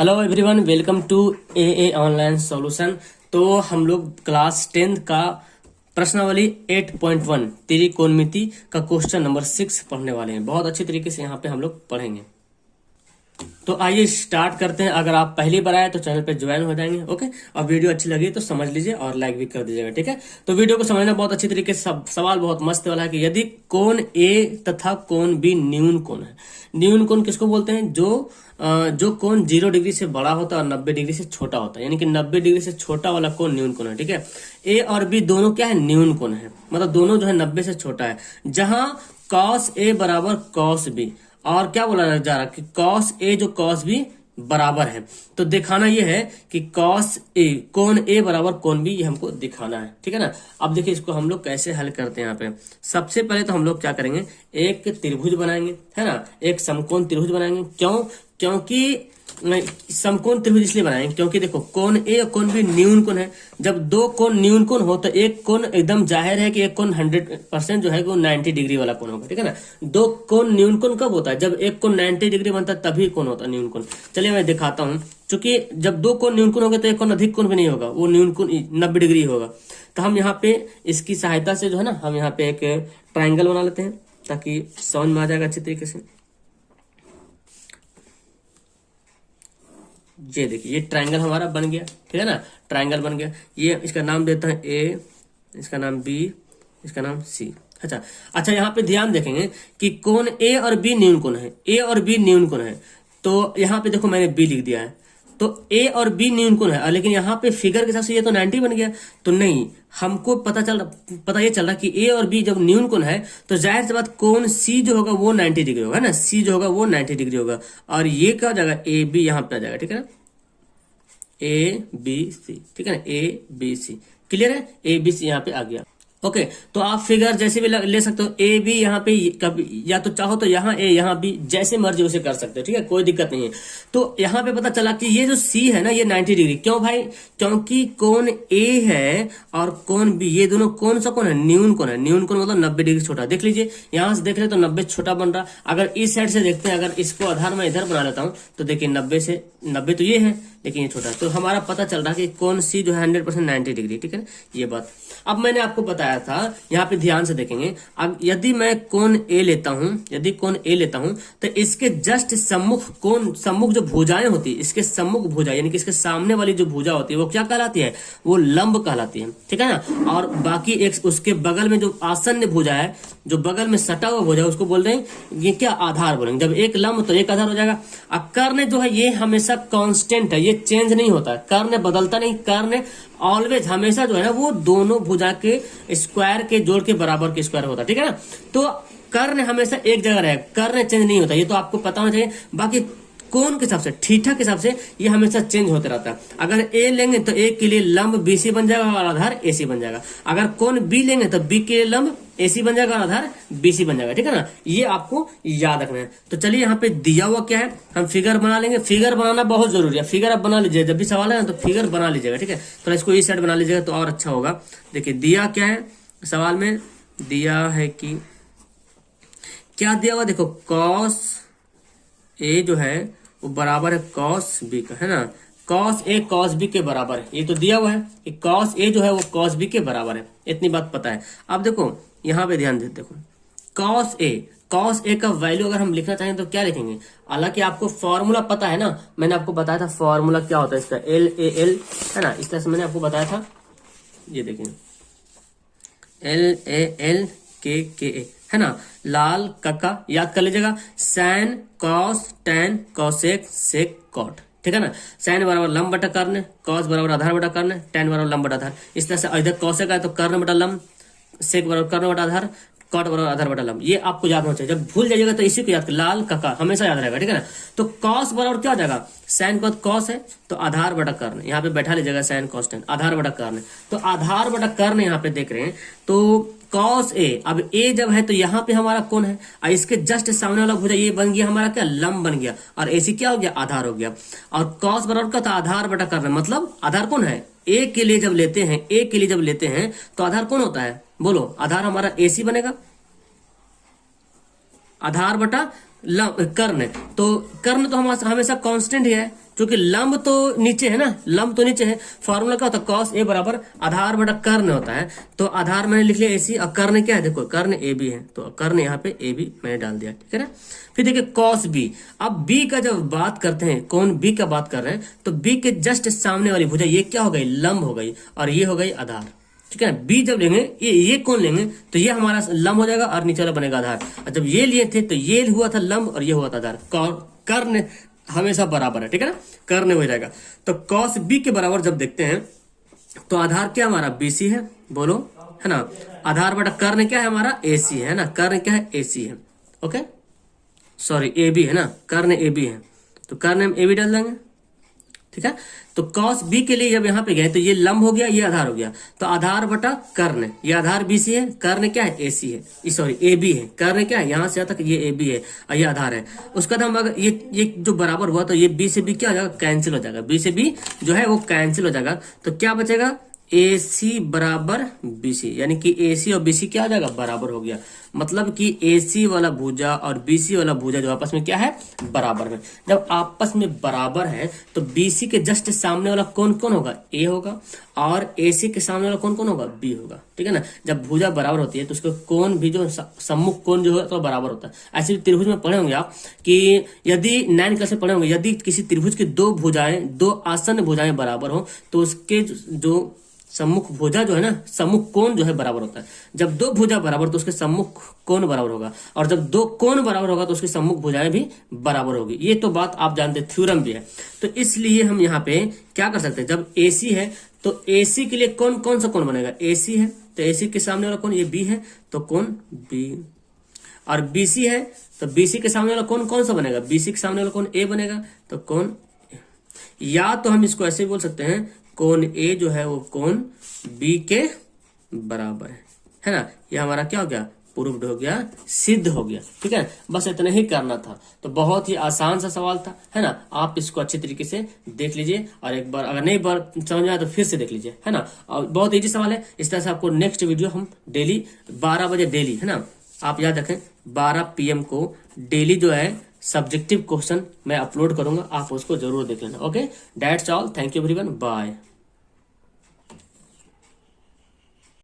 Hello everyone, welcome to a online solution. तो हम लोग क्लास 10 का प्रश्नावली 8.1 त्रिकोणमिति का क्वेश्चन नंबर 6 पढ़ने वाले हैं। बहुत अच्छी तरीके से यहाँ पे हम लोग पढ़ेंगे। तो आइए स्टार्ट करते हैं। अगर आप पहली बार आए तो चैनल पे ज्वाइन हो जाएंगे। ओके, और वीडियो अच्छी लगी तो समझ लीजिए और लाइक भी कर दीजिएगा। ठीक है, तो वीडियो को समझना बहुत अच्छी तरीके से। सवाल बहुत मस्त वाला है कि यदि कोण ए तथा कोण बी न्यून कोण है। न्यून कोण किसको बोलते हैं? जो कोण 0 डिग्री से बड़ा होता है और 90 डिग्री से छोटा होता है, यानी कि 90 डिग्री से छोटा वाला कोण न्यून कोण है। ठीक है, ए और बी दोनों क्या है? न्यून कोण है, मतलब दोनों जो है 90 से छोटा है। जहां कॉस ए बराबर कॉस बी, और क्या बोला जा रहा है कि कॉस ए जो कॉस बी बराबर है। तो दिखाना ये है कि कॉस ए कोण ए बराबर कोण बी, ये हमको दिखाना है। ठीक है ना। अब देखिए इसको हम लोग कैसे हल करते हैं। यहाँ पे सबसे पहले तो हम लोग क्या करेंगे, एक त्रिभुज बनाएंगे, है ना। एक समकोण त्रिभुज बनाएंगे। क्योंकि समकोण त्रिभुज इसलिए बनाएंगे क्योंकि देखो कोण ए और कोण बी न्यून कोण है। जब दो कोण न्यून कोण हो तो एक कोण एकदम जाहिर है कि एक कोण 100% जो है वो 90 डिग्री वाला कोण होगा। ठीक है ना। दो कोण न्यून कोण कब होता है? जब एक कोण 90 डिग्री बनता है तभी कोण होता है न्यून कोण। चलिए मैं दिखाता हूँ। चूंकि जब दो कोण न्यून कोण होगा तो एक कोण अधिक कोण भी नहीं होगा, वो न्यून कोण 90 डिग्री होगा। तो हम यहाँ पे इसकी सहायता से जो है ना, हम यहाँ पे एक ट्राइंगल बना लेते हैं ताकि समझ में आ जाएगा अच्छी तरीके से। ये देखिए, ये ट्रायंगल हमारा बन गया। ठीक है ना, ट्रायंगल बन गया। ये इसका नाम देता है ए, इसका नाम बी, इसका नाम सी। अच्छा यहाँ पे ध्यान देखेंगे कि कोण ए और बी न्यून कोण है। ए और बी न्यून कोण है, तो यहाँ पे देखो मैंने बी लिख दिया है। तो ए और बी न्यून कोण है, लेकिन यहाँ पे फिगर के हिसाब से ये तो 90 बन गया। तो नहीं, हमको पता ये चल रहा कि ए और बी जब न्यून कोण है तो जाहिर सी बात कोण सी जो होगा वो 90 डिग्री होगा ना। सी जो होगा वो 90 डिग्री होगा, और ये क्या हो जाएगा? ए बी यहाँ पे आ जाएगा। ठीक है ना, ए बी सी। ठीक है ना, ए बी सी। क्लियर है? ए बी सी यहाँ पे आ गया। ओके, तो आप फिगर जैसे भी ले सकते हो। ए बी यहाँ पे कभी या तो चाहो तो यहाँ ए यहाँ बी, जैसे मर्जी उसे कर सकते हो। ठीक है, कोई दिक्कत नहीं है। तो यहाँ पे पता चला कि ये जो सी है ना, ये 90 डिग्री। क्यों भाई? क्योंकि कोण ए है और कोण बी, ये दोनों कौन सा कोण है? न्यून कोण है। न्यून कोण मतलब 90 डिग्री छोटा। देख लीजिए, यहाँ से देख रहे तो 90 छोटा बन रहा। अगर इस साइड से देखते हैं, अगर इसको आधार में इधर बना लेता हूँ तो देखिए 90 तो ये है, लेकिन ये छोटा है। तो हमारा पता चल रहा है कि कौन सी जो है 100% 90 डिग्री। ठीक है, ये बात। अब मैंने आपको बताया था, यहाँ पे ध्यान से देखेंगे। अब यदि मैं कोण ए लेता हूं, यदि कोण ए लेता हूं तो इसके जस्ट सम्मुख जो भुजाएं होती है, इसके सम्मुख भुजा यानी कि इसके सामने वाली जो भुजा होती है वो क्या कहलाती है? वो लंब कहलाती है। ठीक है ना। और बाकी एक उसके बगल में जो आसन्न भुजा है, जो बगल में सटा हुआ भुजा, उसको बोल रहे हैं ये क्या? आधार बोलेंगे। जब एक लंब तो एक आधार हो जाएगा। अब कर्ण जो है ये हमेशा कांस्टेंट है, ये चेंज नहीं होता है। कर्ण बदलता नहीं। कर्ण ऑलवेज हमेशा जो है ना वो दोनों भुजा के स्क्वायर के जोड़ के बराबर के स्क्वायर होता है। ठीक है ना। तो कर्ण हमेशा एक जगह रहेगा, कर्ण चेंज नहीं होता। ये तो आपको पता होना चाहिए। बाकी कोण के हिसाब से, थीटा के हिसाब से ये हमेशा चेंज होते रहता है। अगर ए लेंगे तो ए के लिए लंब बीसी बन जाएगा और आधार एसी बन जाएगा। अगर कोण बी लेंगे तो बी के लिए लंब एसी बन जाएगा और आधार बीसी बन जाएगा। ठीक है ना, ये आपको याद रखना है। तो चलिए यहाँ पे दिया हुआ क्या है, हम फिगर बना लेंगे। फिगर बनाना बहुत जरूरी है। फिगर आप बना लीजिए, जब भी सवाल है ना तो फिगर बना लीजिएगा। ठीक है, तो इसको इस साइड बना लीजिएगा तो और अच्छा होगा। देखिए दिया क्या है सवाल में, दिया है कि क्या दिया हुआ? देखो कॉस ए जो है वो बराबर है कॉस बी का, है ना। कॉस ए कॉस बी के बराबर है, ये तो दिया हुआ है कि कॉस ए जो है वो कॉस बी के बराबर है। इतनी बात पता है। अब देखो यहाँ पे ध्यान देते, देखो कॉस ए का वैल्यू अगर हम लिखना चाहें तो क्या लिखेंगे? हालांकि आपको फॉर्मूला पता है ना, मैंने आपको बताया था फॉर्मूला क्या होता है इसका, LAL, है ना। इस तरह से मैंने आपको बताया था। ये देखिए LALKKA, है ना। लाल कक्का याद कर लीजिएगा। Sin cos tan cosec sec cot. ठीक है ना। सैन बराबर लंब बटा कर्ण, कॉस बराबर आधार बटा कर्ण, टैन बराबर लंब बटा आधार। इस तरह से इधर कॉसेक है तो कर्ण बटा लंब, सेक बराबर कर्ण बटा आधार, कॉट बराबर आधार बटा लंब। ये आपको याद होना चाहिए। जब भूल जाइएगा तो इसी को याद कर, लाल कक्का हमेशा याद रहेगा। ठीक है ना। तो कॉस बराबर क्या हो जाएगा? सैन को कॉस है तो आधार बटा कर्ण, यहाँ पे बैठा लीजिएगा सैन कॉस टैन, आधार बटा कर्ण। तो आधार बटा कर्ण यहाँ पे देख रहे हैं तो कॉस ए। अब ए जब है तो यहाँ पे हमारा कौन है, और इसके जस्ट सामने वाला भुजा ये बन गया हमारा क्या? लंब बन गया। और एसी क्या हो गया? आधार हो गया। और कॉस बराबर का था आधार बटा कर्ण, मतलब आधार कौन है? ए के लिए जब लेते हैं, ए के लिए जब लेते हैं तो आधार कौन होता है? बोलो, आधार हमारा एसी बनेगा। आधार बटा कर्ण, तो कर्ण तो हमेशा कांस्टेंट ही है, क्योंकि लंब तो नीचे है ना, लंब तो नीचे है। फॉर्मूला क्या होता है, कॉस ए बराबर आधार बटा कर्ण होता है। तो आधार मैंने लिख लिया एसी, और कर्ण क्या है, देखो कर्ण ए बी है, तो कर्ण यहाँ पे ए बी मैंने डाल दिया, ठीक है ना। फिर देखिए कॉस बी, अब बी का जब बात करते हैं, कौन बी का बात कर रहे हैं, तो बी के जस्ट सामने वाली भुजा ये क्या हो गई, लंब हो गई, और ये हो गई आधार, ठीक है। बी जब लेंगे ये कौन लेंगे, तो ये हमारा लंब हो जाएगा और नीचे वाला बनेगा आधार। और जब ये लिए थे तो ये हुआ था लंब और ये हुआ था आधार। कर्ण हमेशा बराबर है, ठीक है ना, कर्ण हो जाएगा। तो कॉस बी के बराबर जब देखते हैं तो आधार क्या हमारा बीसी है, बोलो, है ना। आधार बटा कर्ण क्या है हमारा, एसी है ना, कर्ण क्या है, एसी है, ओके, सॉरी ए बी है ना, कर्ण ए बी है, तो कर्ण हम ए बी डाल देंगे, ठीक है। तो कॉस बी के लिए जब यहाँ पे गए तो ये लंब हो गया, ये आधार हो गया, तो आधार बटा कर्ण, ये आधार बीसी है, कर्ण क्या है, एसी है, सॉरी ए बी है, कर्ण क्या है, यहाँ से आता ये ए बी है और ये आधार है। उसका हम अगर ये जो बराबर हुआ तो ये बी से बी क्या हो जाएगा, कैंसिल हो जाएगा, बी से बी जो है वो कैंसिल हो जाएगा। तो क्या बचेगा, AC बराबर BC, यानी कि AC और BC क्या हो जाएगा, बराबर हो गया। मतलब कि AC वाला भुजा और BC वाला भुजा जो आपस में क्या है, बराबर है। जब आपस में बराबर है तो BC के जस्ट सामने वाला कौन कौन होगा, A होगा, और AC के सामने वाला कौन कौन होगा, B होगा, ठीक है ना। जब भुजा बराबर होती है तो उसको कोण भी जो सम्मुख कोण जो है तो बराबर होता है। ऐसे त्रिभुज में पढ़े होंगे आप कि यदि 9 क्लास में पढ़े होंगे, यदि किसी त्रिभुज की दो भुजाएं, दो आसन्न भुजाएं बराबर हो तो उसके जो सम्मुख भुजा जो है ना, सम्मुख कोण जो है बराबर होता है। जब दो भुजा बराबर तो उसके सम्मुख कोण बराबर होगा, और जब दो कोण बराबर होगा तो उसकी सम्मुख भुजाएं भी बराबर होगी। ये तो बात आप जानते हैं, थ्योरम भी है। तो इसलिए हम यहाँ पे क्या कर सकते हैं, जब AC है तो AC के लिए कौन कौन सा कोण बनेगा, AC है तो AC के सामने वाला कोण ये B है, तो कोण B, और BC है तो BC के सामने वाला कोण कौन सा बनेगा, BC के सामने वाला कोण A बनेगा, तो कोण, या तो हम इसको ऐसे बोल सकते हैं, कोण A जो है वो कोण B के बराबर है ना। ये हमारा क्या हो गया, प्रूव्ड हो गया, सिद्ध हो गया, ठीक है। बस इतना ही करना था, तो बहुत ही आसान सा सवाल था, है ना। आप इसको अच्छी तरीके से देख लीजिए, और एक बार अगर नहीं बार समझ में आया तो फिर से देख लीजिए, है ना। और बहुत इजी सवाल है। इस तरह से आपको नेक्स्ट वीडियो हम डेली 12 बजे डेली, है ना, आप याद रखें 12 PM को डेली जो है सब्जेक्टिव क्वेश्चन मैं अपलोड करूंगा, आप उसको जरूर देख लेना, okay. That's all, thank you everyone, bye.